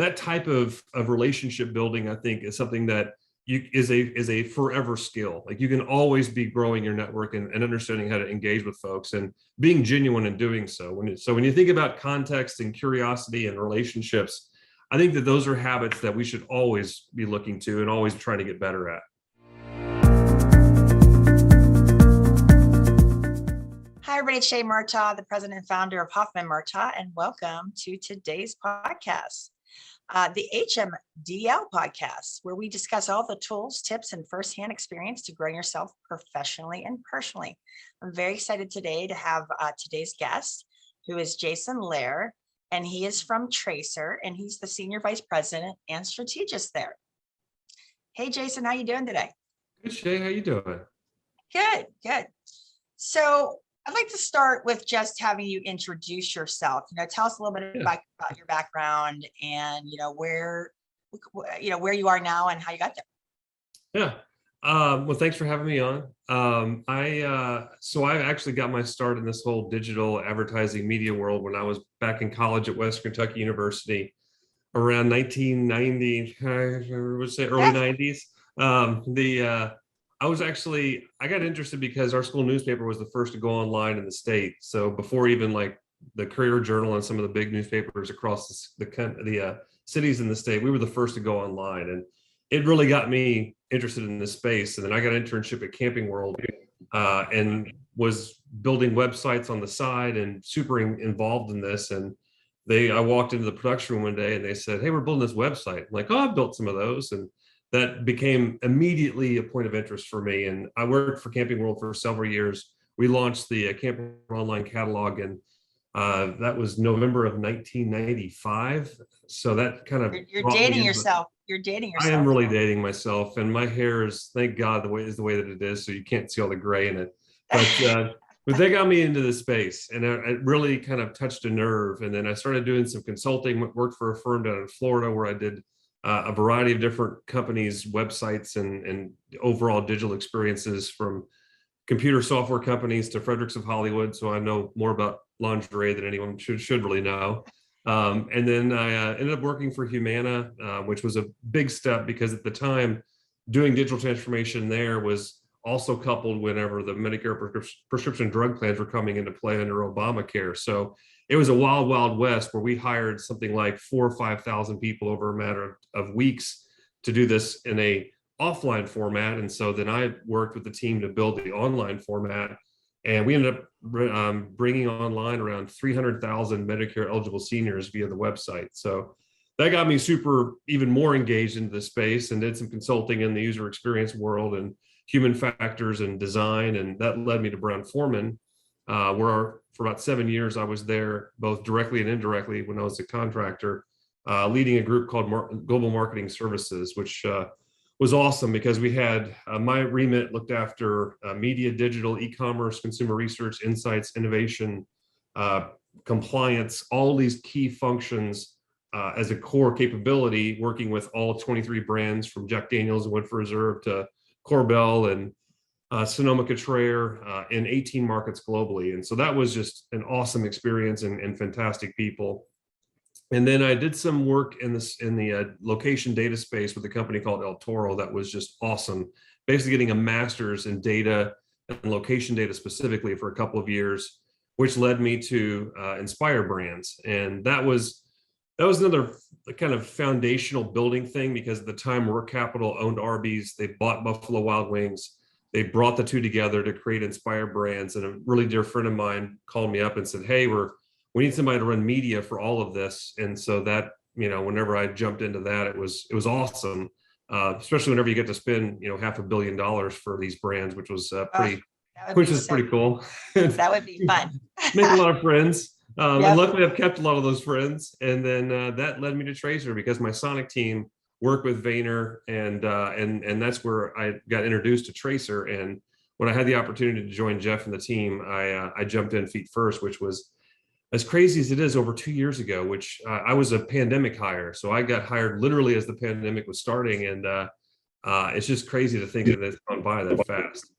that type of relationship building, I think, is something that is a forever skill. Like you can always be growing your network and understanding how to engage with folks and being genuine in doing so. When you think about context and curiosity and relationships, I think that those are habits that we should always be looking to and always trying to get better at. Hi, everybody. It's Shea Murtaugh, the president and founder of Hoffmann Murtaugh, and welcome to today's podcast, the HMDL podcast, where we discuss all the tools, tips, and firsthand experience to grow yourself professionally and personally. I'm very excited today to have today's guest, who is Jason Loehr, and he is from Tracer, and he's the senior vice president and strategist there. Hey, Jason, how you doing today? Good, Shea. How you doing? Good, good. So I'd like to start with just having you introduce yourself. Tell us a little bit about your background and where you are now and how you got there. Yeah. Well, thanks for having me on. I actually got my start in this whole digital advertising media world when I was back in college at Western Kentucky University around 1990. I would say early 90s. I got interested because our school newspaper was the first to go online in the state. So before even like the Courier Journal and some of the big newspapers across the cities in the state, we were the first to go online. And it really got me interested in this space. And then I got an internship at Camping World and was building websites on the side and super involved in this. And I walked into the production room one day and they said, "Hey, we're building this website." I'm like, "Oh, I've built some of those." And that became immediately a point of interest for me. And I worked for Camping World for several years. We launched the Camping World online catalog, and that was November of 1995. So that kind of You're dating yourself. You're dating yourself. I am really dating myself, and my hair is, thank God, the way that it is, so you can't see all the gray in it. But they got me into this space, and it really kind of touched a nerve. And then I started doing some consulting. Worked for a firm down in Florida where I did a variety of different companies' websites and overall digital experiences, from computer software companies to Fredericks of Hollywood. So I know more about lingerie than anyone should really know. And then I ended up working for Humana, which was a big step because at the time, doing digital transformation there was also coupled whenever the Medicare prescription drug plans were coming into play under Obamacare. So it was a wild, wild west where we hired something like 4,000 or 5,000 people over a matter of weeks to do this in a offline format. And so then I worked with the team to build the online format, and we ended up bringing online around 300,000 Medicare eligible seniors via the website. So that got me even more engaged into the space, and did some consulting in the user experience world and human factors and design. And that led me to Brown-Forman, where for about 7 years I was there, both directly and indirectly when I was a contractor, leading a group called Global Marketing Services, which was awesome because we had my remit looked after media, digital, e-commerce, consumer research, insights, innovation, compliance, all these key functions as a core capability, working with all 23 brands from Jack Daniel's and Woodford Reserve to Korbel and Sonoma-Cutrer in 18 markets globally. And so that was just an awesome experience and fantastic people. And then I did some work in the location data space with a company called El Toro that was just awesome. Basically getting a master's in data and location data specifically for a couple of years, which led me to Inspire Brands. And that was another kind of foundational building thing, because at the time Work Capital owned Arby's, they bought Buffalo Wild Wings. They brought the two together to create Inspire Brands. And a really dear friend of mine called me up and said, "Hey, we need somebody to run media for all of this." And so that, whenever I jumped into that, it was awesome, especially whenever you get to spend, $500 million for these brands, which was pretty cool. That would be fun. Make a lot of friends. And luckily I've kept a lot of those friends. And then that led me to Tracer, because my Sonic team worked with Vayner, and that's where I got introduced to Tracer. And when I had the opportunity to join Jeff and the team, I jumped in feet first, which was, as crazy as it is, over 2 years ago, which I was a pandemic hire. So I got hired literally as the pandemic was starting. And it's just crazy to think that it's gone by that fast.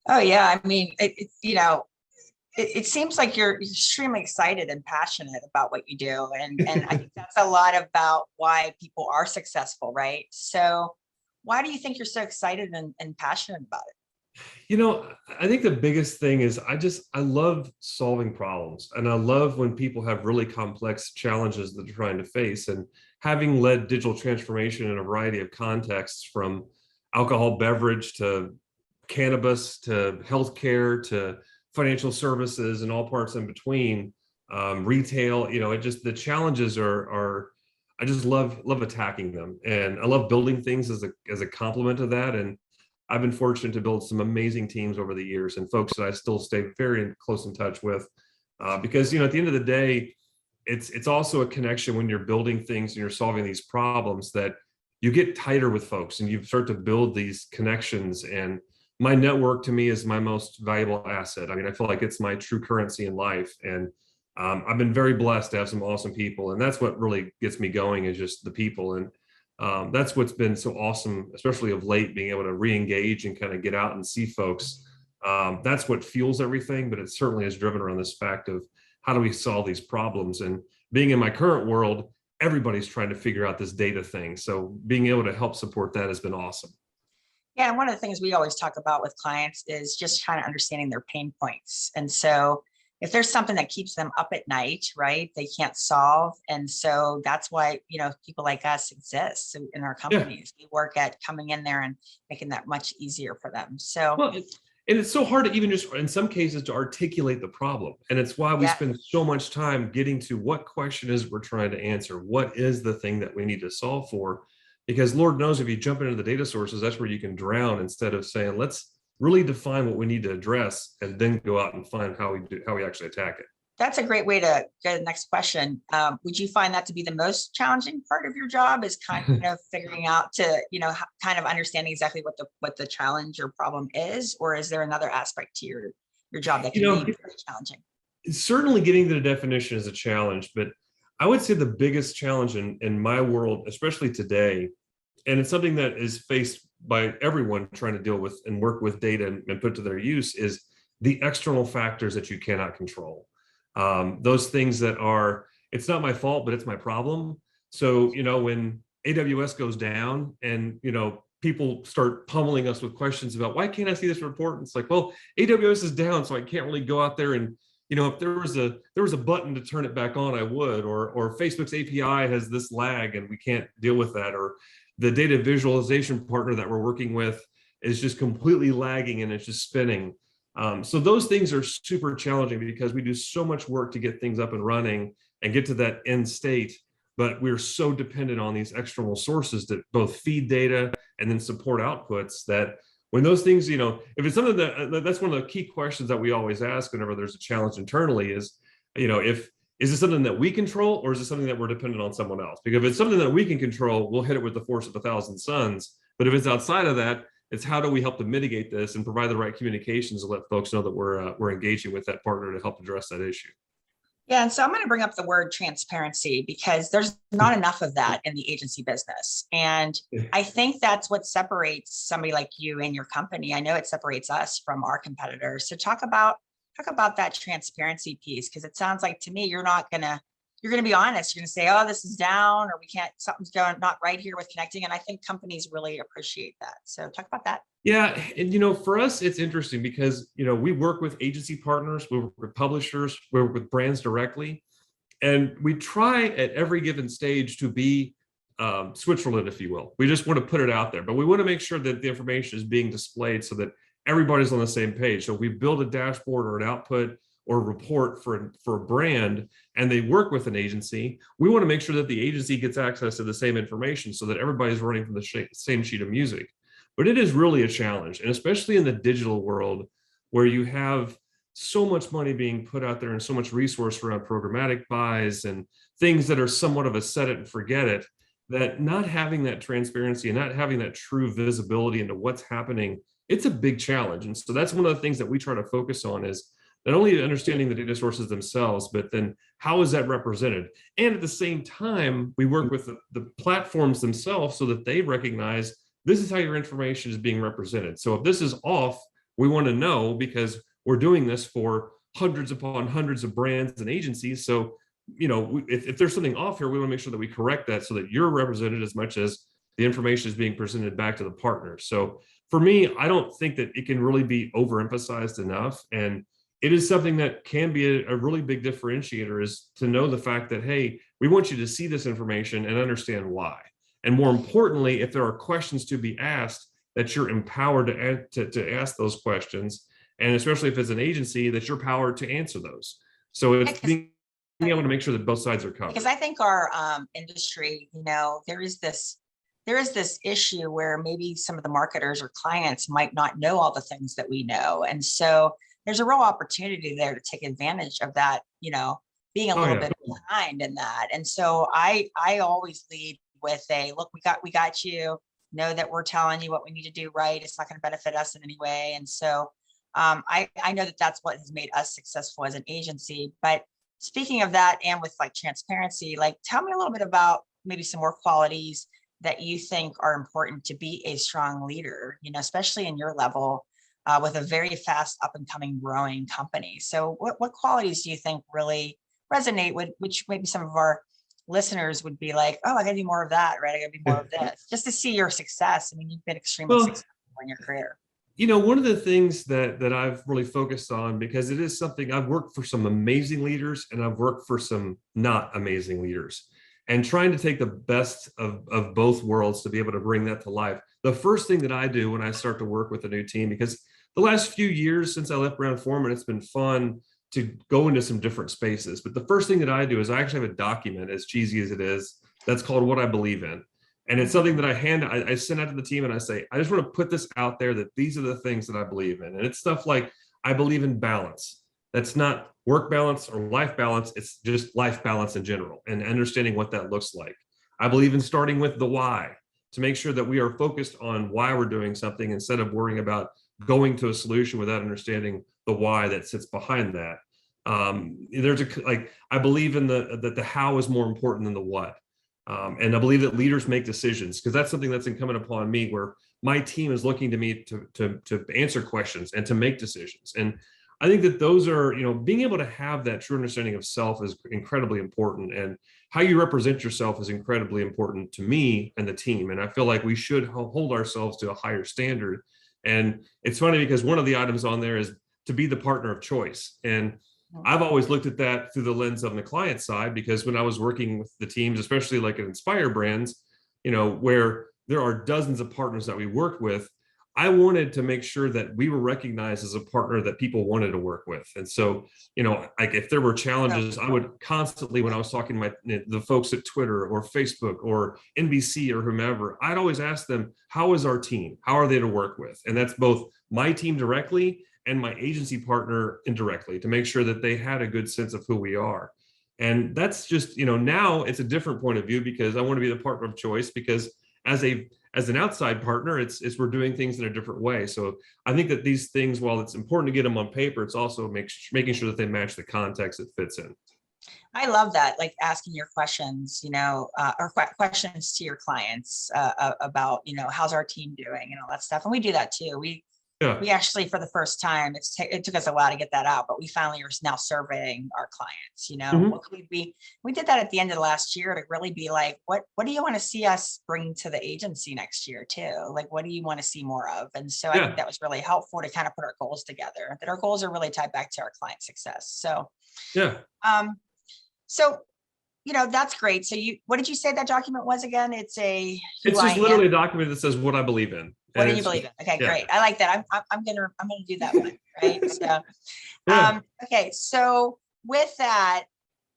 Oh, yeah. I mean, it seems like you're extremely excited and passionate about what you do. And I think that's a lot about why people are successful, right? So why do you think you're so excited and passionate about it? I think the biggest thing is I love solving problems, and I love when people have really complex challenges that they're trying to face. And having led digital transformation in a variety of contexts, from alcohol beverage to cannabis to healthcare to financial services and all parts in between, retail, the challenges are I just love attacking them, and I love building things as a complement to that. And I've been fortunate to build some amazing teams over the years, and folks that I still stay very close in touch with, because at the end of the day, it's also a connection when you're building things and you're solving these problems, that you get tighter with folks and you start to build these connections. And my network, to me, is my most valuable asset. I mean, I feel like it's my true currency in life, and I've been very blessed to have some awesome people, and that's what really gets me going, is just the people. And that's what's been so awesome, especially of late, being able to re-engage and kind of get out and see folks. That's what fuels everything, but it certainly is driven around this fact of how do we solve these problems. And being in my current world, everybody's trying to figure out this data thing. So being able to help support that has been awesome. Yeah, and one of the things we always talk about with clients is just kind of understanding their pain points. And so if there's something that keeps them up at night, right, they can't solve. And so that's why, people like us exist in our companies. We work at coming in there and making that much easier for them. So, Well, and it's so hard to even just, in some cases, to articulate the problem. And it's why we spend so much time getting to what question is we're trying to answer. What is the thing that we need to solve for? Because Lord knows, if you jump into the data sources, that's where you can drown, instead of saying, let's really define what we need to address and then go out and find how we actually attack it. That's a great way to go to the next question. Would you find that to be the most challenging part of your job, is kind of figuring out to, kind of understanding exactly what the challenge or problem is, or is there another aspect to your job that can be really challenging? Certainly getting to the definition is a challenge, but I would say the biggest challenge in my world, especially today, and it's something that is faced by everyone trying to deal with and work with data and put to their use, is the external factors that you cannot control. Those things that are, it's not my fault, but it's my problem. So, when AWS goes down and, people start pummeling us with questions about, why can't I see this report? And it's like, well, AWS is down, so I can't really go out there and, if there was a button to turn it back on, I would, or Facebook's API has this lag and we can't deal with that, or the data visualization partner that we're working with is just completely lagging and it's just spinning. So those things are super challenging, because we do so much work to get things up and running and get to that end state, but we're so dependent on these external sources that both feed data and then support outputs, that when those things, if it's something that's one of the key questions that we always ask whenever there's a challenge internally is, is it something that we control, or is it something that we're dependent on someone else? Because if it's something that we can control, we'll hit it with the force of 1,000 suns. But if it's outside of that, it's how do we help to mitigate this and provide the right communications to let folks know that we're engaging with that partner to help address that issue. Yeah, and so I'm going to bring up the word transparency, because there's not enough of that in the agency business. And I think that's what separates somebody like you and your company. I know it separates us from our competitors. So talk about that transparency piece, because it sounds like to me you're going to be honest. You're going to say, oh, this is down, or something's going not right here with connecting. And I think companies really appreciate that. So talk about that. Yeah. And, for us, it's interesting because, we work with agency partners, we work with publishers, we work with brands directly. And we try at every given stage to be Switzerland, if you will. We just want to put it out there, but we want to make sure that the information is being displayed so that everybody's on the same page. So we build a dashboard or an output or report for a brand, and they work with an agency. We want to make sure that the agency gets access to the same information so that everybody's running from the same sheet of music. But it is really a challenge, and especially in the digital world, where you have so much money being put out there and so much resource around programmatic buys and things that are somewhat of a set it and forget it, that not having that transparency and not having that true visibility into what's happening, it's a big challenge. And so that's one of the things that we try to focus on, is not only understanding the data sources themselves, but then how is that represented? And at the same time, we work with the platforms themselves so that they recognize this is how your information is being represented. So if this is off, we want to know, because we're doing this for hundreds upon hundreds of brands and agencies. So, if there's something off here, we want to make sure that we correct that so that you're represented as much as the information is being presented back to the partner. So for me, I don't think that it can really be overemphasized enough. And it is something that can be a really big differentiator, is to know the fact that, hey, we want you to see this information and understand why. And more importantly, if there are questions to be asked, that you're empowered to ask those questions. And especially if it's an agency, that you're powered to answer those. So it's being able to make sure that both sides are covered. Because I think our industry, there is this issue where maybe some of the marketers or clients might not know all the things that we know. And so there's a real opportunity there to take advantage of that, being a little bit behind in that. And so I always lead with look, we got you, know that we're telling you what we need to do right. It's not going to benefit us in any way. And so I know that that's what has made us successful as an agency. But speaking of that, and with like transparency, like tell me a little bit about maybe some more qualities that you think are important to be a strong leader, especially in your level with a very fast up and coming growing company. So what qualities do you think really resonate with, which maybe some of our listeners would be like, oh, I gotta do more of that, right? I gotta do more of this, just to see your success. I mean, you've been extremely successful in your career. One of the things that I've really focused on, because it is something, I've worked for some amazing leaders and I've worked for some not amazing leaders, and trying to take the best of both worlds to be able to bring that to life. The first thing that I do when I start to work with a new team, because the last few years since I left Brown-Forman, it's been fun to go into some different spaces. But the first thing that I do is I actually have a document, as cheesy as it is, that's called What I Believe In. And it's something that I send out to the team and I say, I just want to put this out there that these are the things that I believe in. And it's stuff like, I believe in balance. That's not work balance or life balance. It's just life balance in general and understanding what that looks like. I believe in starting with the why, to make sure that we are focused on why we're doing something instead of worrying about going to a solution without understanding the why that sits behind that. I believe in that the how is more important than the what. And I believe that leaders make decisions, because that's something that's incumbent upon me, where my team is looking to me to answer questions and to make decisions. And I think that those are, being able to have that true understanding of self is incredibly important, and how you represent yourself is incredibly important to me and the team. And I feel like we should hold ourselves to a higher standard. And it's funny because one of the items on there is to be the partner of choice. And I've always looked at that through the lens of the client side, because when I was working with the teams, especially like at Inspire Brands, where there are dozens of partners that we work with, I wanted to make sure that we were recognized as a partner that people wanted to work with. And so, like if there were challenges, I would constantly, when I was talking to the folks at Twitter or Facebook or NBC or whomever, I'd always ask them, how is our team? How are they to work with? And that's both my team directly and my agency partner indirectly, to make sure that they had a good sense of who we are. And that's just, now it's a different point of view, because I want to be the partner of choice, because as an outside partner, it's we're doing things in a different way. So I think that these things, while it's important to get them on paper, it's also making sure that they match the context it fits in. I love that, like asking your questions, or questions to your clients about, how's our team doing and all that stuff. And we do that too. We actually, for the first time, it took us a while to get that out, but we finally are now surveying our clients. What could we be? We did that at the end of the last year to really be like, what do you want to see us bring to the agency next year too? Like, what do you want to see more of? And so I think that was really helpful to kind of put our goals together, that our goals are really tied back to our client success. So, that's great. So what did you say that document was again? It's just literally a document that says what I believe in. What do you believe in? Okay, great. I like that. I'm gonna do that one. Right. So, okay. So with that,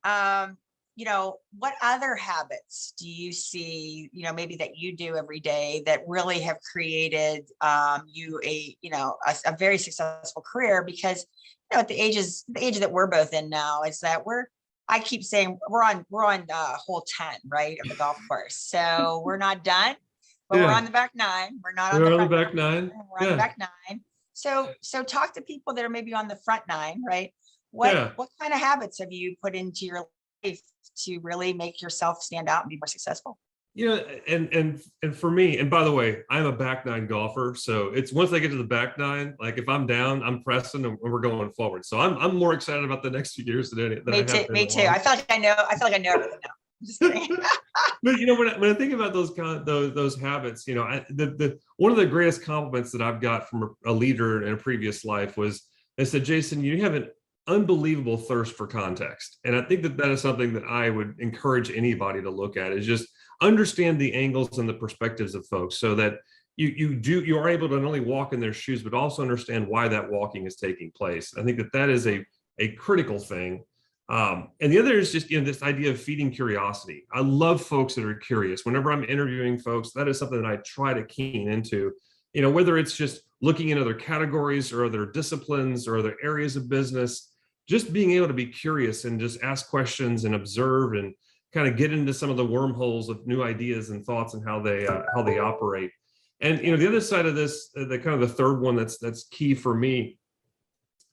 what other habits do you see, maybe that you do every day that really have created you a very successful career? Because at the age that we're both in now, is that I keep saying we're on hole 10, right, of the golf course. So we're not done. But we're on the back 9. We're not on the back 9. We're on the back 9. So talk to people that are maybe on the front 9, right? What kind of habits have you put into your life to really make yourself stand out and be more successful? And for me, and by the way, I'm a back nine golfer. So it's once I get to the back nine, like if I'm down, I'm pressing and we're going forward. So I'm more excited about the next few years than I Me have too. been Me in a too. long I feel like I know everything now. I'm just kidding. But when I think about those habits, the one of the greatest compliments that I've got from a leader in a previous life was they said, Jason, you have an unbelievable thirst for context, and I think that is something that I would encourage anybody to look at, is just understand the angles and the perspectives of folks, so that you are able to not only walk in their shoes, but also understand why that walking is taking place. I think that is a critical thing. And the other is just this idea of feeding curiosity. I love folks that are curious. Whenever I'm interviewing folks, that is something that I try to keen into. Whether it's just looking in other categories or other disciplines or other areas of business, just being able to be curious and just ask questions and observe and kind of get into some of the wormholes of new ideas and thoughts and how they operate. And the other side of this, the kind of the third one that's key for me,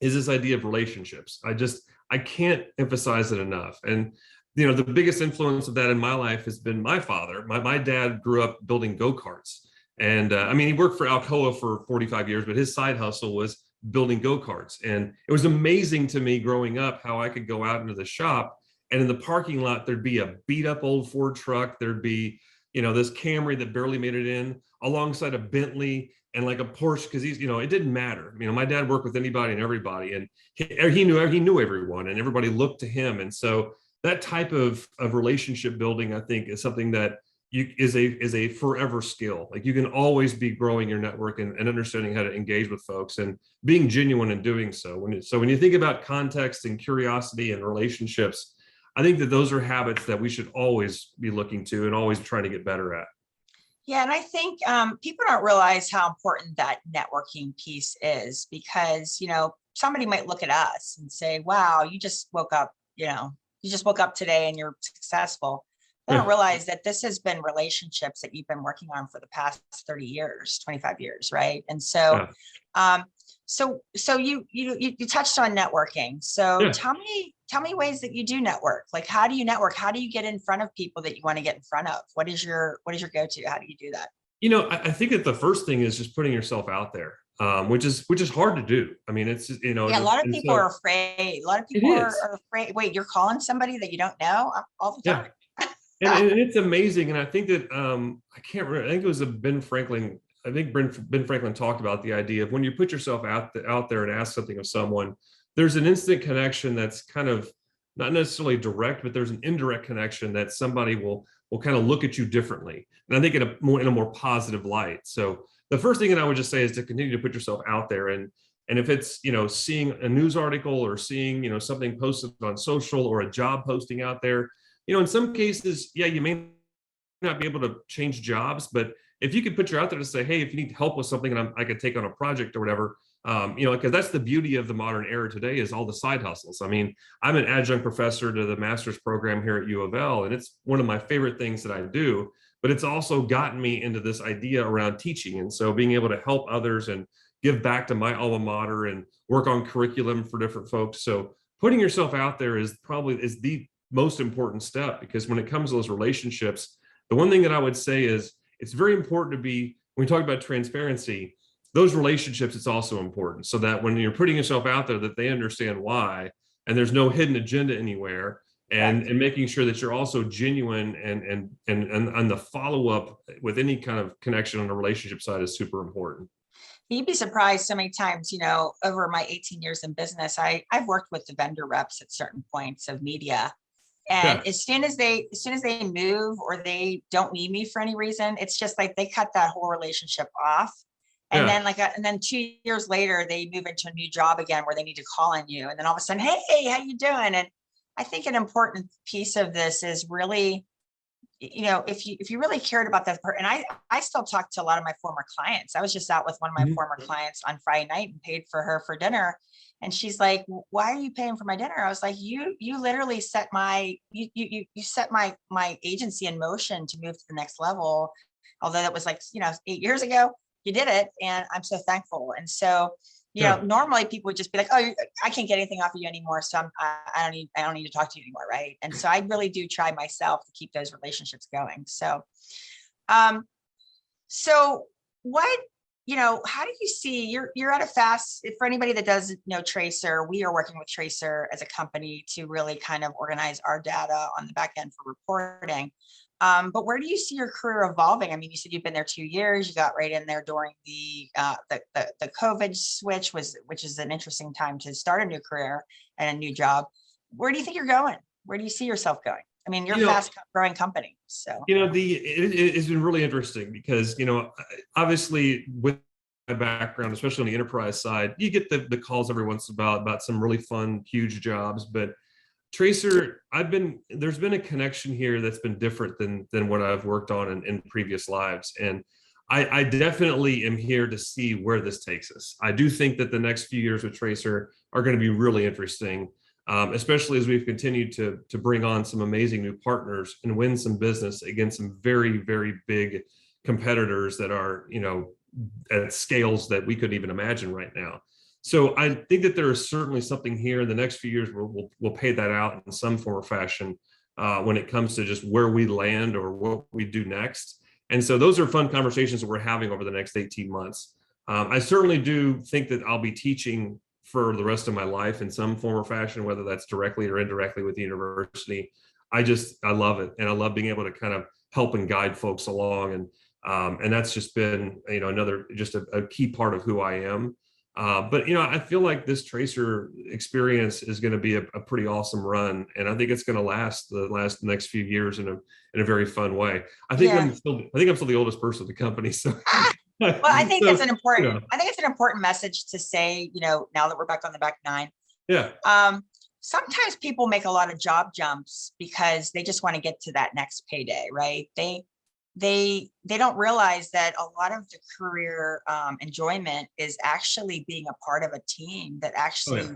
is this idea of relationships. I can't emphasize it enough. And the biggest influence of that in my life has been my father. My dad grew up building go-karts. And he worked for Alcoa for 45 years, but his side hustle was building go-karts. And it was amazing to me growing up how I could go out into the shop, and in the parking lot, there'd be a beat up old Ford truck. There'd be, this Camry that barely made it in, alongside a Bentley and like a Porsche, because it didn't matter. My dad worked with anybody and everybody, and he knew everyone, and everybody looked to him. And so that type of relationship building, I think, is something that is a forever skill. Like, you can always be growing your network and understanding how to engage with folks and being genuine in doing so. When you think about context and curiosity and relationships, I think that those are habits that we should always be looking to and always trying to get better at. Yeah, and I think people don't realize how important that networking piece is, because somebody might look at us and say, "Wow, you just woke up today and you're successful." They don't realize that this has been relationships that you've been working on for the past 30 years, 25 years, right? And so, so you touched on networking. So tell me ways that you do network. Like, how do you network? How do you get in front of people that you want to get in front of? What is your go-to? How do you do that? I think that the first thing is just putting yourself out there, which is hard to do. It's just, yeah, a lot of people are afraid. A lot of people are afraid. Wait, you're calling somebody that you don't know all the time. And it's amazing. And I think that I can't remember. I think it was Ben Franklin. I think Ben Franklin talked about the idea of when you put yourself out there and ask something of someone, there's an instant connection that's kind of not necessarily direct, but there's an indirect connection that somebody will kind of look at you differently. And I think in a more positive light. So the first thing that I would just say is to continue to put yourself out there. And if it's, seeing a news article or seeing, something posted on social or a job posting out there, in some cases, you may not be able to change jobs, but if you could put you out there to say, hey, if you need help with something and I could take on a project or whatever, because that's the beauty of the modern era today, is all the side hustles. I'm an adjunct professor to the master's program here at U of L, and it's one of my favorite things that I do, but it's also gotten me into this idea around teaching. And so being able to help others and give back to my alma mater and work on curriculum for different folks. So putting yourself out there is the most important step, because when it comes to those relationships, the one thing that I would say is it's very important to be, when we talk about transparency, those relationships, it's also important, so that when you're putting yourself out there, that they understand why, and there's no hidden agenda anywhere, and making sure that you're also genuine and the follow-up with any kind of connection on the relationship side is super important. You'd be surprised so many times, over my 18 years in business, I've worked with the vendor reps at certain points of media. And as soon as they move or they don't need me for any reason, it's just like they cut that whole relationship off. And then 2 years later, they move into a new job again where they need to call on you. And then all of a sudden, hey, how you doing? And I think an important piece of this is really, if you really cared about that person, and I still talk to a lot of my former clients. I was just out with one of my former clients on Friday night and paid for her for dinner. And she's like, "Why are you paying for my dinner?" I was like, you literally set you set my agency in motion to move to the next level. Although that was 8 years ago, you did it. And I'm so thankful. And so Normally people would just be like, oh, I can't get anything off of you anymore. So I don't need to talk to you anymore. Right. And so I really do try myself to keep those relationships going. So, so what, how do you see you're at a fast, for anybody that doesn't know Tracer, we are working with Tracer as a company to really kind of organize our data on the back end for reporting. But where do you see your career evolving? I mean, you said you've been there 2 years, you got right in there during the COVID switch, which is an interesting time to start a new career and a new job. Where do you think you're going? Where do you see yourself going? I mean, you're a fast growing company. So, it's been really interesting because, obviously with my background, especially on the enterprise side, you get the calls every once in a while about some really fun, huge jobs, but Tracer, there's been a connection here that's been different than what I've worked on in previous lives. And I definitely am here to see where this takes us. I do think that the next few years with Tracer are going to be really interesting. Especially as we've continued to bring on some amazing new partners and win some business against some very, very big competitors that are, at scales that we couldn't even imagine right now. So I think that there is certainly something here in the next few years where we'll pay that out in some form or fashion when it comes to just where we land or what we do next. And so those are fun conversations that we're having over the next 18 months. I certainly do think that I'll be teaching for the rest of my life in some form or fashion, whether that's directly or indirectly with the university. I love it. And I love being able to kind of help and guide folks along. And that's just been, another, just a key part of who I am. But, I feel like this Tracer experience is going to be a pretty awesome run. And I think it's going to last the next few years in a very fun way. I think I'm still the oldest person in the company. So well, I think it's an important message to say, now that we're back on the back nine. Yeah. Sometimes people make a lot of job jumps because they just want to get to that next payday, right? They don't realize that a lot of the career enjoyment is actually being a part of a team that actually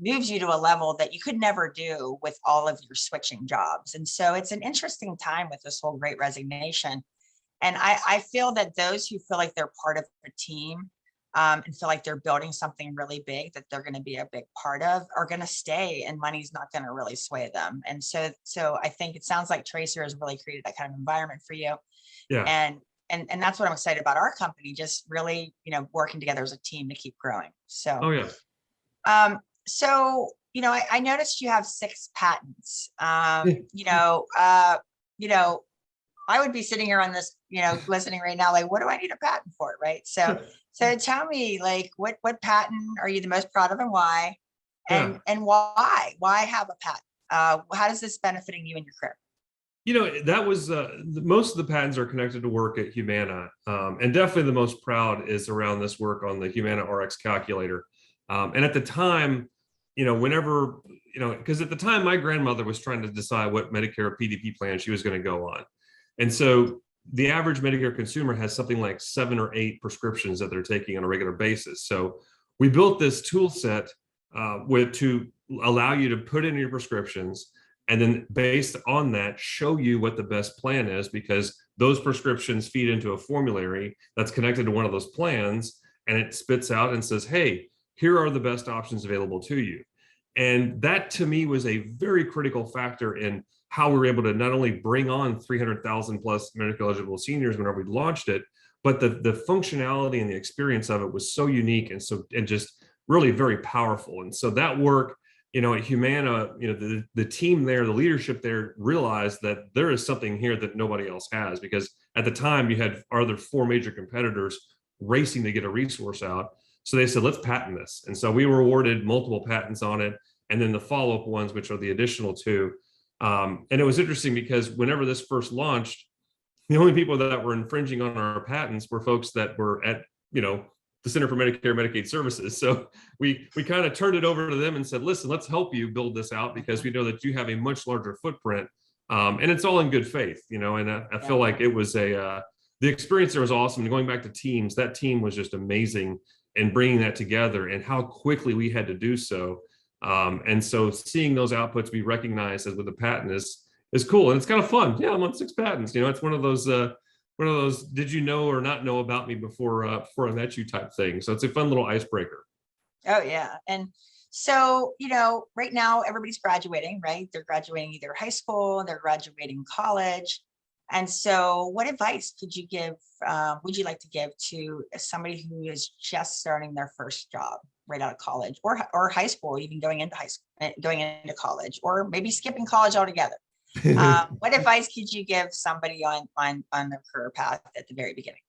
moves you to a level that you could never do with all of your switching jobs. And so it's an interesting time with this whole Great Resignation. And I feel that those who feel like they're part of a team and feel like they're building something really big that they're going to be a big part of are going to stay, and money's not going to really sway them. And so I think it sounds like Tracer has really created that kind of environment for you. Yeah. And that's what I'm excited about our company, just really, working together as a team to keep growing. So, I noticed you have 6 patents. I would be sitting here on this, listening right now, like, what do I need a patent for? Right. So tell me, like, what patent are you the most proud of and why? And why have a patent? How does this benefiting you in your career? That was most of the patents are connected to work at Humana. And definitely the most proud is around this work on the Humana RX calculator. And at the time, whenever, because at the time my grandmother was trying to decide what Medicare PDP plan she was going to go on. And so the average Medicare consumer has something like 7 or 8 prescriptions that they're taking on a regular basis. So we built this tool set to allow you to put in your prescriptions and then based on that, show you what the best plan is, because those prescriptions feed into a formulary that's connected to one of those plans, and it spits out and says, hey, here are the best options available to you. And that to me was a very critical factor in how we were able to not only bring on 300,000 plus medical eligible seniors whenever we launched it, but the functionality and the experience of it was so unique and just really very powerful. And so that work, at Humana, the team there, the leadership there realized that there is something here that nobody else has, because at the time you had our other 4 major competitors racing to get a resource out. So they said, let's patent this. And so we were awarded multiple patents on it. And then the follow-up ones, which are the additional 2. And it was interesting because whenever this first launched, the only people that were infringing on our patents were folks that were at, the Center for Medicare and Medicaid Services. So we kind of turned it over to them and said, listen, let's help you build this out, because we know that you have a much larger footprint. And it's all in good faith, and I feel like it was the experience there was awesome. And going back to teams, that team was just amazing in bringing that together and how quickly we had to do so. And so seeing those outputs be recognized as with the patent is cool. And it's kind of fun. Yeah, I'm on 6 patents. It's one of those did you know or not know about me before I met you type thing. So it's a fun little icebreaker. Oh, yeah. And so, right now everybody's graduating, right? They're graduating either high school, they're graduating college. And so what advice would you like to give to somebody who is just starting their first job right out of college or high school, even going into high school, going into college, or maybe skipping college altogether? What advice could you give somebody on their career path at the very beginning?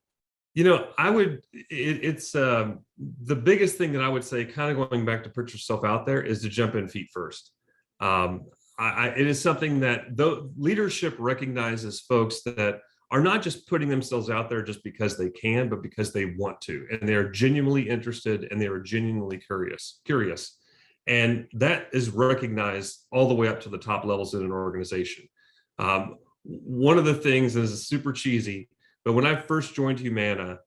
I would, it's the biggest thing that I would say, kind of going back to put yourself out there, is to jump in feet first. It is something that leadership recognizes folks that are not just putting themselves out there just because they can, but because they want to, and they're genuinely interested and they are genuinely curious. And that is recognized all the way up to the top levels in an organization. One of the things, and this is super cheesy, but when I first joined Humana,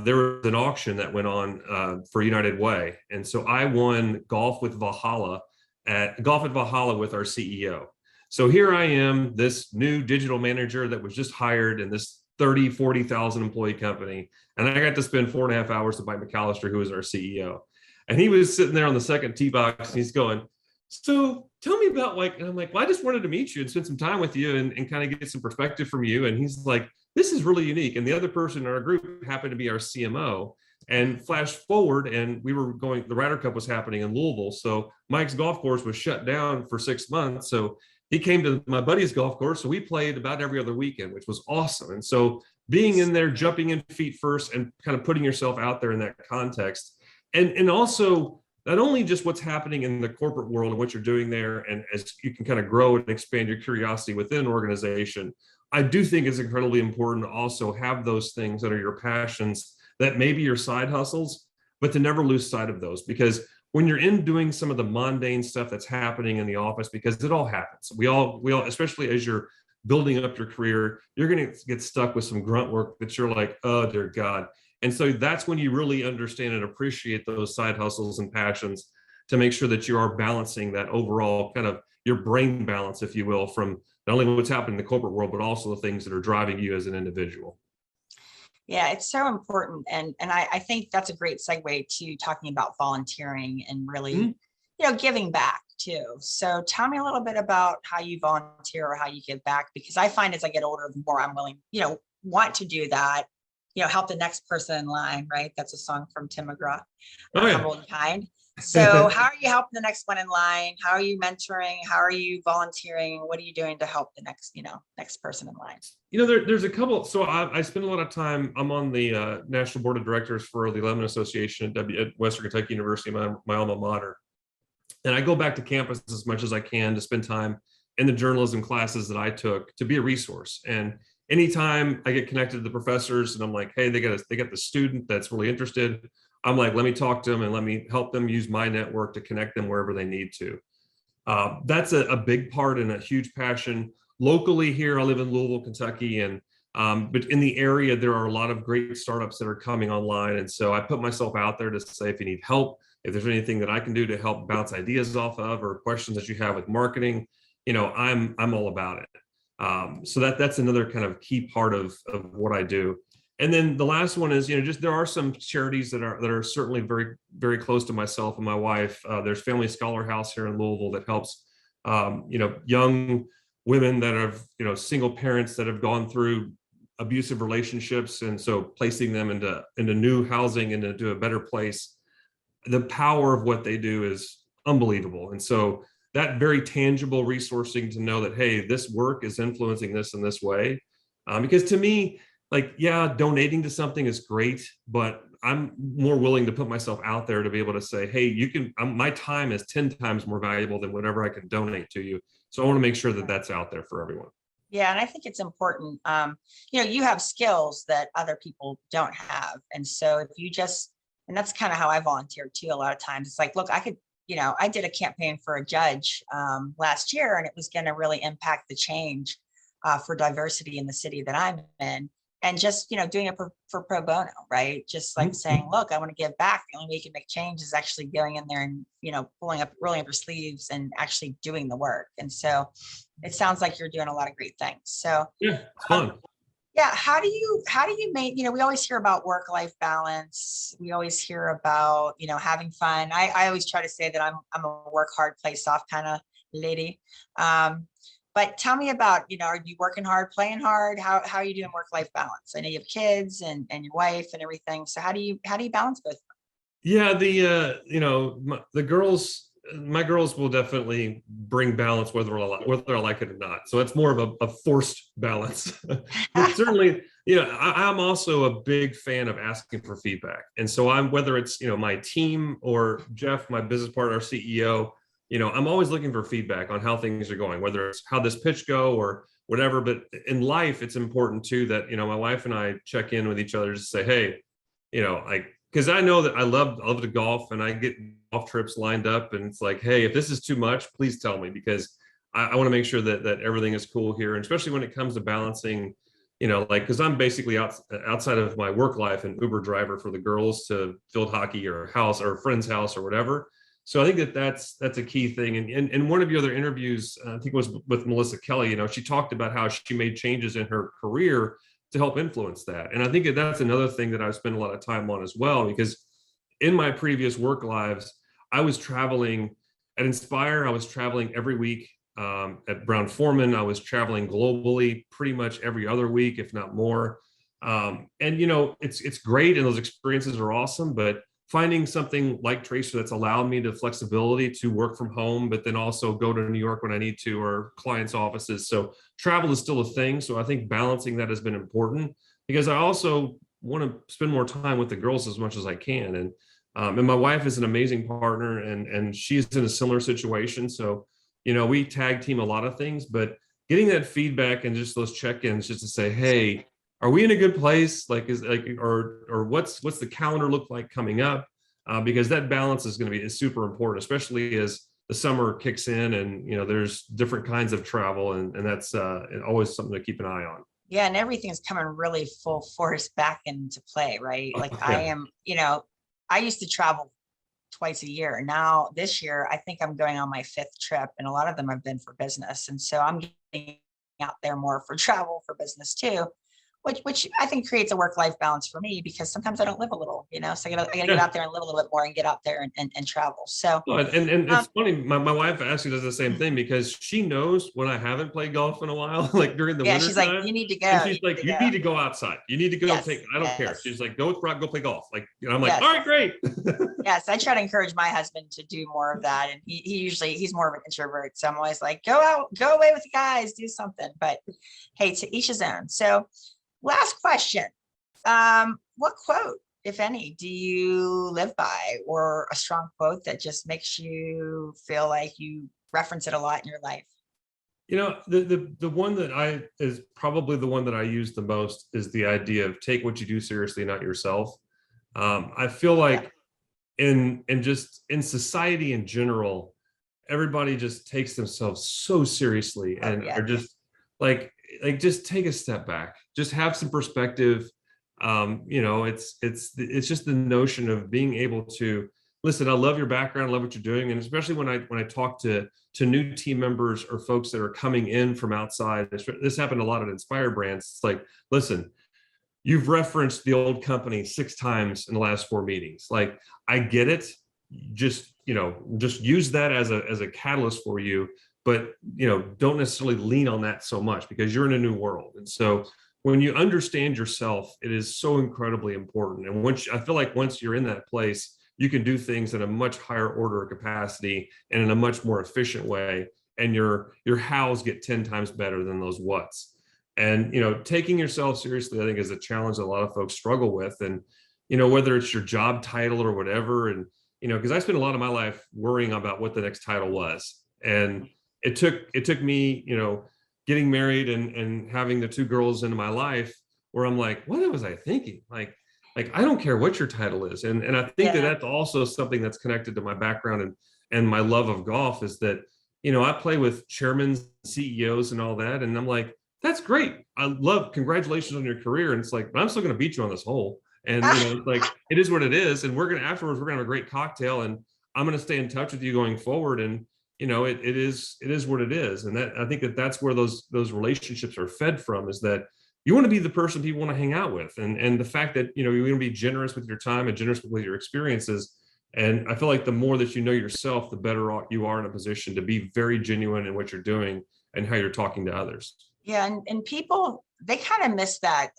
there was an auction that went on for United Way. And so I won Golf at Valhalla with our CEO. So here I am, this new digital manager that was just hired in this 40,000 employee company. And I got to spend 4.5 hours with Mike McAllister, who is our CEO. And he was sitting there on the second tee box and he's going, so tell me about and I'm like, well, I just wanted to meet you and spend some time with you and kind of get some perspective from you. And he's like, this is really unique. And the other person in our group happened to be our CMO. And flash forward, and the Ryder Cup was happening in Louisville. So Mike's golf course was shut down for 6 months. So he came to my buddy's golf course. So we played about every other weekend, which was awesome. And so being in there, jumping in feet first and kind of putting yourself out there in that context. And also not only just what's happening in the corporate world and what you're doing there, and as you can kind of grow and expand your curiosity within an organization, I do think it's incredibly important to also have those things that are your passions, that may be your side hustles, but to never lose sight of those. Because when you're in doing some of the mundane stuff that's happening in the office, because it all happens, we all, especially as you're building up your career, you're going to get stuck with some grunt work that you're like, oh dear God. And so that's when you really understand and appreciate those side hustles and passions, to make sure that you are balancing that overall kind of your brain balance, if you will, from not only what's happening in the corporate world, but also the things that are driving you as an individual. Yeah, it's so important. And I think that's a great segue to talking about volunteering and really, giving back too. So tell me a little bit about how you volunteer or how you give back, because I find as I get older, the more I'm willing, want to do that, help the next person in line, right? That's a song from Tim McGraw, Humble and Kind. So how are you helping the next one in line? How are you mentoring? How are you volunteering? What are you doing to help the next person in line? There's a couple. So I spend a lot of time. I'm on the National Board of Directors for the Lemon Association at Western Kentucky University, my alma mater. And I go back to campus as much as I can to spend time in the journalism classes that I took to be a resource. And anytime I get connected to the professors and I'm like, hey, they got the student that's really interested, I'm like, let me talk to them and let me help them use my network to connect them wherever they need to. That's a big part and a huge passion. Locally here, I live in Louisville, Kentucky, and but in the area, there are a lot of great startups that are coming online. And so I put myself out there to say, if you need help, if there's anything that I can do to help bounce ideas off of, or questions that you have with marketing, I'm all about it. So that's another kind of key part of what I do. And then the last one is, just there are some charities that are certainly very, very close to myself and my wife. There's Family Scholar House here in Louisville that helps, young women that have, single parents that have gone through abusive relationships, and so placing them into new housing and into a better place. The power of what they do is unbelievable. And so that very tangible resourcing to know that, hey, this work is influencing this in this way. Because to me, donating to something is great, but I'm more willing to put myself out there to be able to say, hey, my time is 10 times more valuable than whatever I can donate to you. So I want to make sure that that's out there for everyone. Yeah. And I think it's important. You have skills that other people don't have. And so if you and that's kind of how I volunteer too. A lot of times it's like, look, I could, I did a campaign for a judge last year, and it was going to really impact the change for diversity in the city that I'm in. And just, doing it for pro bono, right? Just like saying, look, I want to give back. The only way you can make change is actually going in there and, rolling up your sleeves and actually doing the work. And so it sounds like you're doing a lot of great things. So yeah, it's fun. Yeah. How do you make, we always hear about work-life balance. We always hear about, having fun. I always try to say that I'm a work hard, play soft kind of lady. Um, but tell me about, are you working hard, playing hard? How are you doing work-life balance? I know you have kids and your wife and everything. So how do you balance both? Yeah, the girls, my girls will definitely bring balance whether I like it or not. So it's more of a forced balance. But certainly, I'm also a big fan of asking for feedback. And so whether it's, my team or Jeff, my business partner, our CEO, I'm always looking for feedback on how things are going, whether it's how this pitch go or whatever. But in life, it's important too that, my wife and I check in with each other to say, hey, like, because I know that I love to golf and I get golf trips lined up, and it's like, hey, if this is too much, please tell me, because I want to make sure that everything is cool here, and especially when it comes to balancing, like, because I'm basically outside of my work life an Uber driver for the girls to field hockey or house or friend's house or whatever. So I think that's a key thing. And in one of your other interviews, I think it was with Melissa Kelly, she talked about how she made changes in her career to help influence that. And I think that's another thing that I've spent a lot of time on as well, because in my previous work lives, I was traveling at Inspire. I was traveling every week. At Brown Forman, I was traveling globally pretty much every other week, if not more. And it's great, and those experiences are awesome. But finding something like Tracer that's allowed me the flexibility to work from home, but then also go to New York when I need to, or clients' offices. So travel is still a thing. So I think balancing that has been important, because I also want to spend more time with the girls as much as I can. And my wife is an amazing partner, and she's in a similar situation. So, we tag team a lot of things, but getting that feedback and just those check-ins, just to say, hey, are we in a good place? Like, or what's the calendar look like coming up? Because that balance is going to be super important, especially as the summer kicks in, and there's different kinds of travel, and that's always something to keep an eye on. Yeah, and everything's coming really full force back into play, right? Like I Yeah. am, I used to travel twice a year. Now this year, I think I'm going on my fifth trip, and a lot of them have been for business. And so I'm getting out there more for travel for business too, which I think creates a work-life balance for me, because sometimes I don't live a little, so I gotta get Yeah. out there and live a little bit more and get out there and travel. So Well, and um, it's funny, my wife actually does the same thing, because she knows when I haven't played golf in a while, like during the yeah, winter she's like, time. you need to And go, she's you need like, to you go. need to go outside. You need to go Yes, I don't care. yes, She's like, go with Brock, go play golf. Like, I'm like, yes. all right, great. Yes, I try to encourage my husband to do more of that. And he's more of an introvert. So I'm always like, go out, go away with the guys, do something. But hey, to each his own. So last question. What quote, if any, do you live by, or a strong quote that just makes you feel like you reference it a lot in your life? The one that is probably the one that I use the most is the idea of take what you do seriously, not yourself. I feel Yeah. like in society in general, everybody just takes themselves so seriously, Oh and yeah. are just like just take a step back, just have some perspective. It's just the notion of being able to listen. I love your background, I love what you're doing, and especially when I talk to new team members or folks that are coming in from outside. This happened a lot at Inspire Brands. It's like, listen, you've referenced the old company 6 times in the last 4 meetings. Like, I get it. Just use that as a catalyst for you, but don't necessarily lean on that so much, because you're in a new world. And so when you understand yourself, it is so incredibly important. And I feel like once you're in that place, you can do things in a much higher order of capacity and in a much more efficient way. And your hows get 10 times better than those whats. And taking yourself seriously, I think, is a challenge that a lot of folks struggle with. And whether it's your job title or whatever, and because I spent a lot of my life worrying about what the next title was. And it took me getting married and having the 2 girls into my life, where I'm like, what was I thinking? Like I don't care what your title is. And I think that Yeah. that's also something that's connected to my background and my love of golf, is that I play with chairmen, CEOs, and all that, and I'm like, that's great. I love, congratulations on your career. And it's like, but I'm still going to beat you on this hole. And, it's like, it is what it is. And afterwards, we're going to have a great cocktail, and I'm going to stay in touch with you going forward. And, it is what it is. And that, I think that's where those relationships are fed from, is that you want to be the person people want to hang out with. And the fact that, you want to be generous with your time and generous with your experiences. And I feel like the more that you know yourself, the better you are in a position to be very genuine in what you're doing and how you're talking to others. Yeah. And people, they kind of miss that.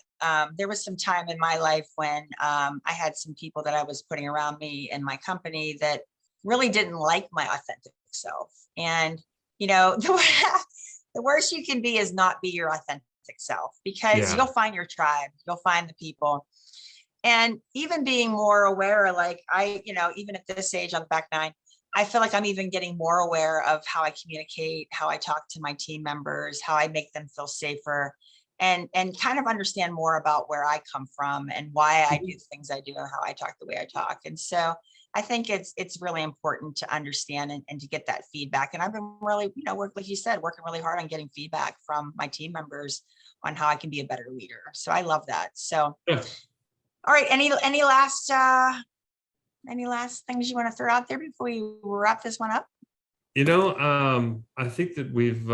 There was some time in my life when I had some people that I was putting around me in my company that really didn't like my authentic self. And, the worst you can be is not be your authentic self, because you'll find your tribe, you'll find the people. And even being more aware, like even at this age, on the back nine, I feel like I'm even getting more aware of how I communicate, how I talk to my team members, how I make them feel safer, and kind of understand more about where I come from and why I do the things I do and how I talk the way I talk. And so I think it's really important to understand and to get that feedback. And I've been really, like you said, working really hard on getting feedback from my team members on how I can be a better leader. So I love that. So, Yeah. All right. Any last things you want to throw out there before we wrap this one up? I think that we've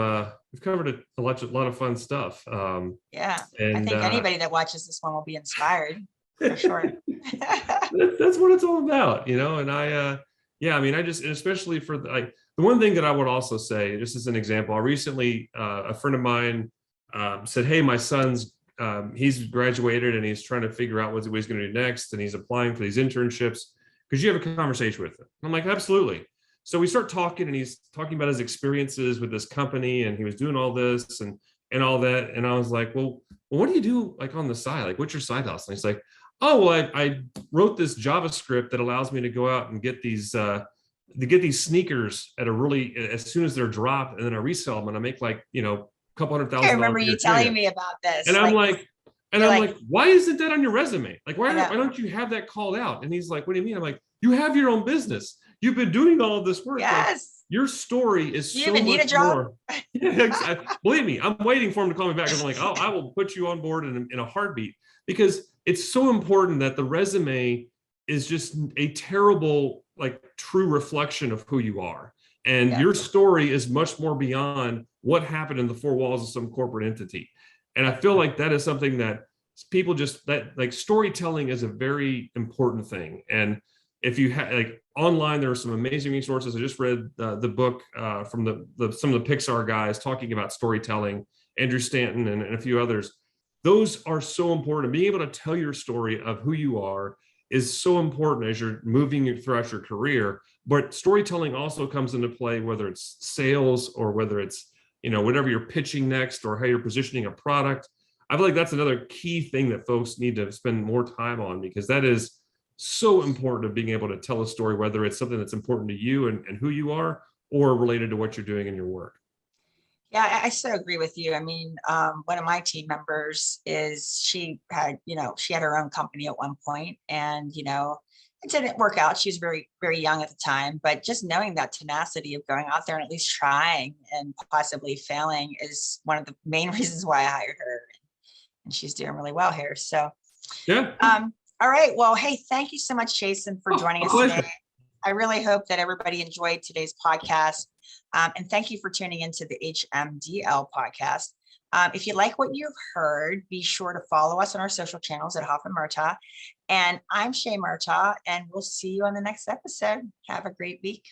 covered a lot of fun stuff. Yeah. And I think anybody that watches this one will be inspired for sure. That's what it's all about, and I just, and especially for the one thing that I would also say, just as an example, I recently, a friend of mine said, hey, my son's, he's graduated and he's trying to figure out what he's going to do next. And he's applying for these internships. Could you have a conversation with him? I'm like, absolutely. So we start talking, and he's talking about his experiences with this company, and he was doing all this and all that. And I was like, well, what do you do like on the side? Like, what's your side hustle? And he's like, oh, well, I wrote this JavaScript that allows me to go out and get these sneakers at a really, as soon as they're dropped, and then I resell them and I make like, a couple $100,000. I remember you telling me about this. And I'm like, why isn't that on your resume? Like, why don't you have that called out? And he's like, what do you mean? I'm like, you have your own business. You've been doing all of this work. Yes. Like, your story is you so even need a much job? more. Yeah, believe me, I'm waiting for him to call me back. I'm like, oh, I will put you on board in a heartbeat, because it's so important that the resume is just a terrible, like, true reflection of who you are. And your story is much more beyond what happened in the four walls of some corporate entity. And I feel like that is something that people like storytelling is a very important thing. And if you have like online, there are some amazing resources. I just read the book from some of the Pixar guys talking about storytelling, Andrew Stanton and a few others. Those are so important. Being able to tell your story of who you are is so important as you're moving throughout your career. But storytelling also comes into play, whether it's sales or whether it's, whatever you're pitching next or how you're positioning a product. I feel like that's another key thing that folks need to spend more time on, because that is so important of being able to tell a story, whether it's something that's important to you and who you are, or related to what you're doing in your work. Yeah, I so agree with you. I mean, one of my team members she had her own company at one point, and, it didn't work out. She was very, very young at the time, but just knowing that tenacity of going out there and at least trying and possibly failing is one of the main reasons why I hired her. And she's doing really well here. So, yeah. All right. Well, hey, thank you so much, Jason, for joining us today. I really hope that everybody enjoyed today's podcast. And thank you for tuning into the HMDL podcast. If you like what you've heard, be sure to follow us on our social channels at Hoffmann Murtaugh. And I'm Shea Murtaugh, and we'll see you on the next episode. Have a great week.